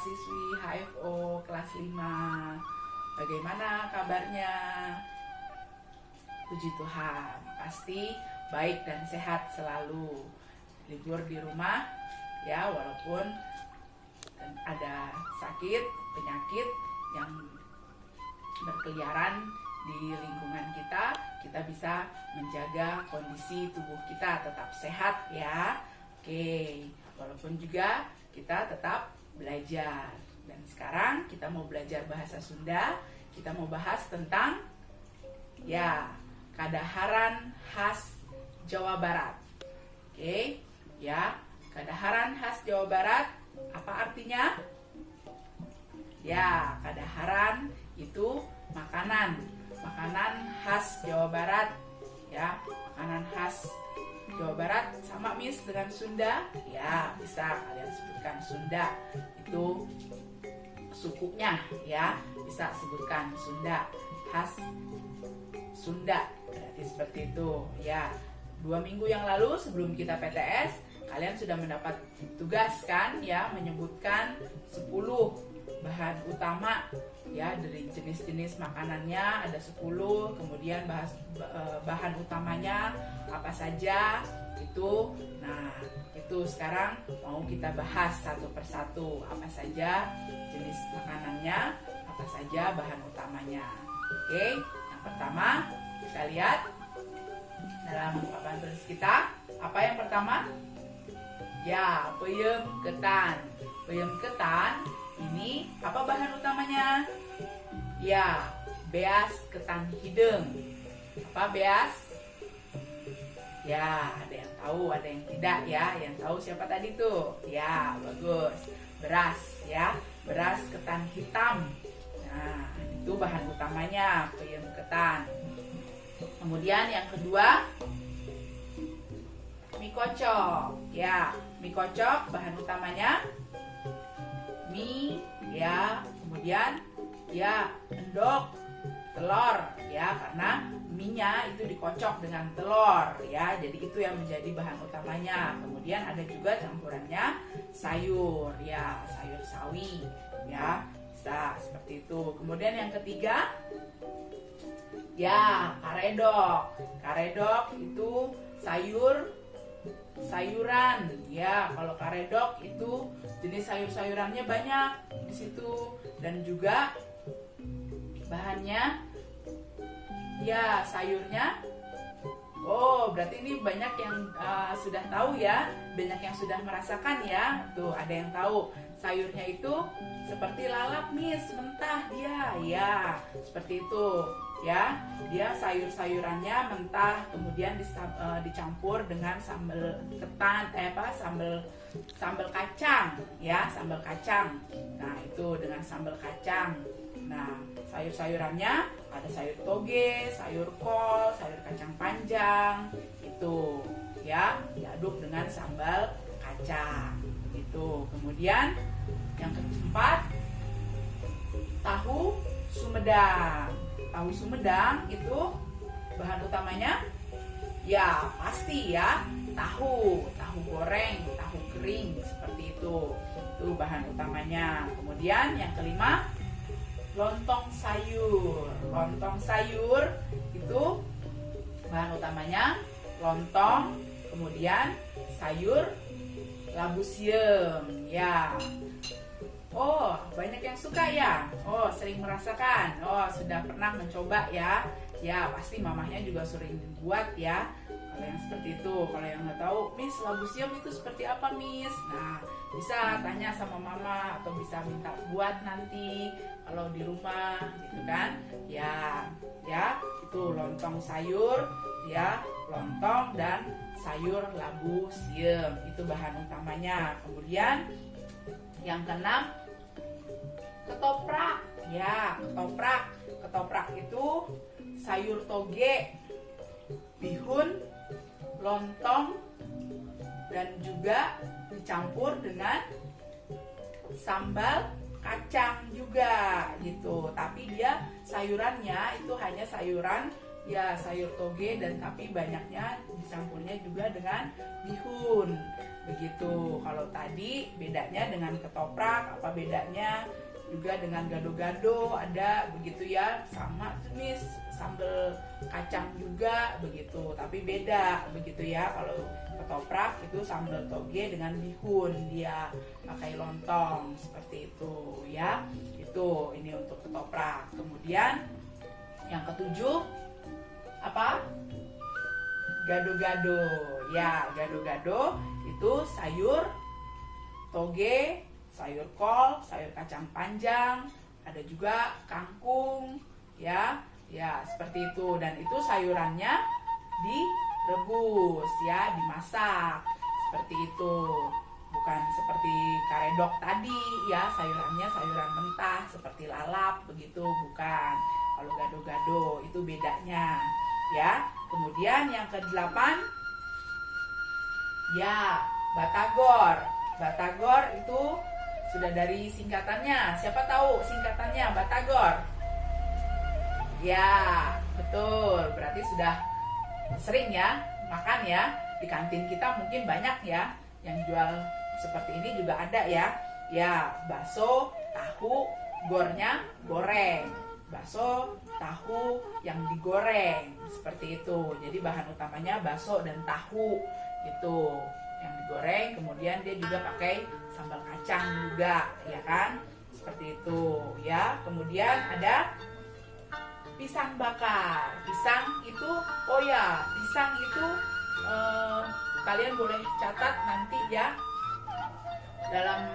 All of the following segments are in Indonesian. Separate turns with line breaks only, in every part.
siswi HFO kelas 5. Bagaimana kabarnya? Puji Tuhan, pasti baik dan sehat selalu. Libur di rumah ya, walaupun ada sakit, penyakit yang berkeliaran di lingkungan kita bisa menjaga kondisi tubuh kita tetap sehat ya. Oke, walaupun juga kita tetap belajar. Dan sekarang kita mau belajar bahasa Sunda. Kita mau bahas tentang ya, kadaharan khas Jawa Barat. Oke, ya, kadaharan khas Jawa Barat apa artinya? Ya, kadaharan itu makanan khas Jawa Barat ya, makanan khas Jawa Barat. Sama Miss dengan Sunda? Ya, bisa kalian sebutkan Sunda. Itu sukunya ya, bisa sebutkan Sunda, khas Sunda. Berarti seperti itu ya. 2 minggu yang lalu sebelum kita PTS, kalian sudah mendapat tugas kan ya, menyebutkan 10 bahan utama ya, dari jenis-jenis makanannya ada 10, kemudian bahas bahan utamanya apa saja itu. Nah, itu sekarang mau kita bahas satu persatu, apa saja jenis makanannya, apa saja bahan utamanya. Oke, yang pertama kita lihat dalam papan tulis kita, apa yang pertama? Ya, peyem ketan. Peyem ketan ini apa bahan utamanya? Ya, beas ketan hidung. Apa beas? Ya, ada yang tahu, ada yang tidak ya. Yang tahu siapa tadi tuh? Ya, bagus. Beras ya, beras ketan hitam. Nah, itu bahan utamanya, peyem ketan. Kemudian yang kedua, mie kocok. Ya, mie kocok bahan utamanya mie ya, kemudian ya endok, telur ya, karena mie-nya itu dikocok dengan telur ya, jadi itu yang menjadi bahan utamanya. Kemudian ada juga campurannya sayur ya, sayur sawi ya, bisa seperti itu. Kemudian yang ketiga ya, karedok. Karedok itu sayuran ya. Kalau karedok itu jenis sayur-sayurannya banyak di situ, dan juga bahannya ya, sayurnya. Oh, berarti ini banyak yang sudah tahu ya, banyak yang sudah merasakan ya. Tuh, ada yang tahu sayurnya itu seperti lalap Miss, mentah dia ya, seperti itu ya. Dia sayur-sayurannya mentah, kemudian dicampur dengan sambal ketan, sambal kacang ya, sambal kacang. Nah, itu dengan sambal kacang. Nah, sayur-sayurannya ada sayur toge, sayur kol, sayur kacang panjang, itu ya, diaduk dengan sambal kacang itu. Kemudian yang keempat, tahu Sumedang. Tahu Sumedang itu bahan utamanya ya, pasti ya, tahu goreng, tahu kering, seperti itu bahan utamanya. Kemudian yang kelima, lontong sayur. Lontong sayur itu bahan utamanya lontong, kemudian sayur labu siam ya. Oh, banyak yang suka ya. Oh, sering merasakan. Oh, sudah pernah mencoba ya. Ya, pasti mamahnya juga sering buat ya. Kalau yang seperti itu. Kalau yang nggak tahu, Miss, labu siam itu seperti apa, Miss? Nah, bisa tanya sama mama atau bisa minta buat nanti kalau di rumah gitu kan. Ya, itu lontong sayur ya, lontong dan sayur labu siam. Itu bahan utamanya. Kemudian yang keenam, ketoprak ya, ketoprak itu sayur toge, bihun, lontong, dan juga dicampur dengan sambal kacang juga gitu. Tapi dia sayurannya itu hanya sayuran ya, sayur toge, dan tapi banyaknya dicampurnya juga dengan bihun. begitu. Kalau tadi bedanya dengan ketoprak, apa bedanya juga dengan gado-gado, ada begitu ya, sama jenis sambal kacang juga begitu, tapi beda begitu ya. Kalau ketoprak itu sambal toge dengan bihun, dia pakai lontong seperti itu ya. Itu ini untuk ketoprak. Kemudian yang ketujuh apa? Gado-gado. Ya, gado-gado itu sayur toge, sayur kol, sayur kacang panjang, ada juga kangkung, ya, seperti itu. Dan itu sayurannya direbus, ya, dimasak, seperti itu. Bukan seperti karedok tadi, ya, sayurannya sayuran mentah seperti lalap, begitu, bukan. Kalau gado-gado itu bedanya, ya. Kemudian yang ke-8, ya, batagor. Batagor itu sudah dari singkatannya. Siapa tahu singkatannya batagor? Ya, betul. Berarti sudah sering ya makan ya. Di kantin kita mungkin banyak ya yang jual seperti ini juga ada ya. Ya, bakso, tahu, gornya goreng. Bakso, tahu yang digoreng seperti itu. Jadi bahan utamanya bakso dan tahu itu yang digoreng, kemudian dia juga pakai sambal kacang juga, ya kan? Seperti itu, ya. Kemudian ada pisang bakar. Pisang itu, oh ya, pisang itu kalian boleh catat nanti ya. Dalam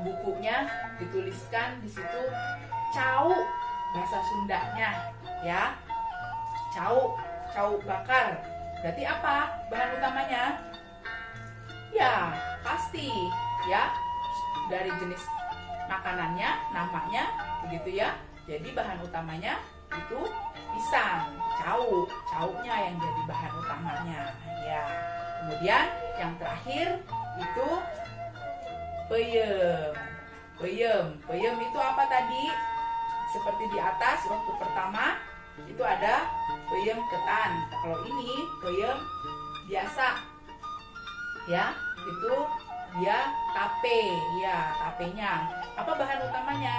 bukunya dituliskan di situ cau bahasa Sundanya, ya. Cau bakar. Berarti apa bahan utamanya? Ya, pasti ya dari jenis makanannya, namanya begitu ya. Jadi bahan utamanya itu pisang, caunya yang jadi bahan utamanya ya. Kemudian yang terakhir itu peyem itu apa tadi? Seperti di atas waktu pertama itu ada peyem ketan. Kalau ini peyem biasa ya, itu dia tape ya, tapenya. Apa bahan utamanya?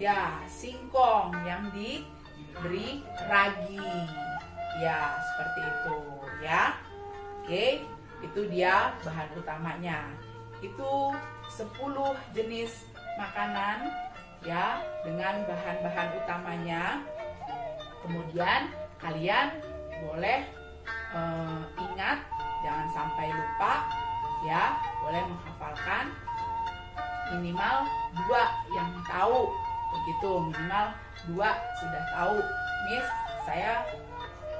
Ya, singkong yang diberi ragi ya, seperti itu ya. Oke, itu dia bahan utamanya. Itu 10 jenis makanan ya dengan bahan-bahan utamanya. Kemudian kalian boleh ingat, jangan sampai lupa ya, boleh menghafalkan minimal 2 yang tahu begitu, minimal 2 sudah tahu. Miss, saya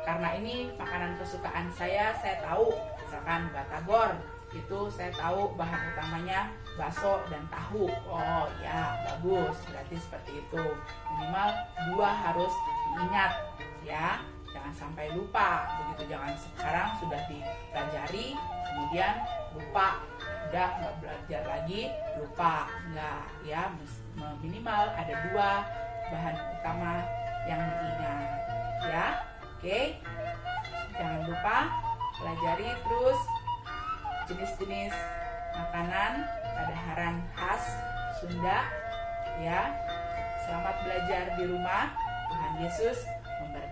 karena ini makanan kesukaan saya tahu, misalkan batagor itu saya tahu bahan utamanya bakso dan tahu. Oh ya, bagus, berarti seperti itu. Minimal 2 harus diingat ya, jangan sampai lupa begitu. Jangan sekarang sudah dipelajari kemudian lupa, udah nggak belajar lagi lupa, enggak ya. Minimal ada 2 bahan utama yang diingat ya. Oke, jangan lupa pelajari terus jenis-jenis makanan padaharan khas Sunda ya. Selamat belajar di rumah. Tuhan Yesus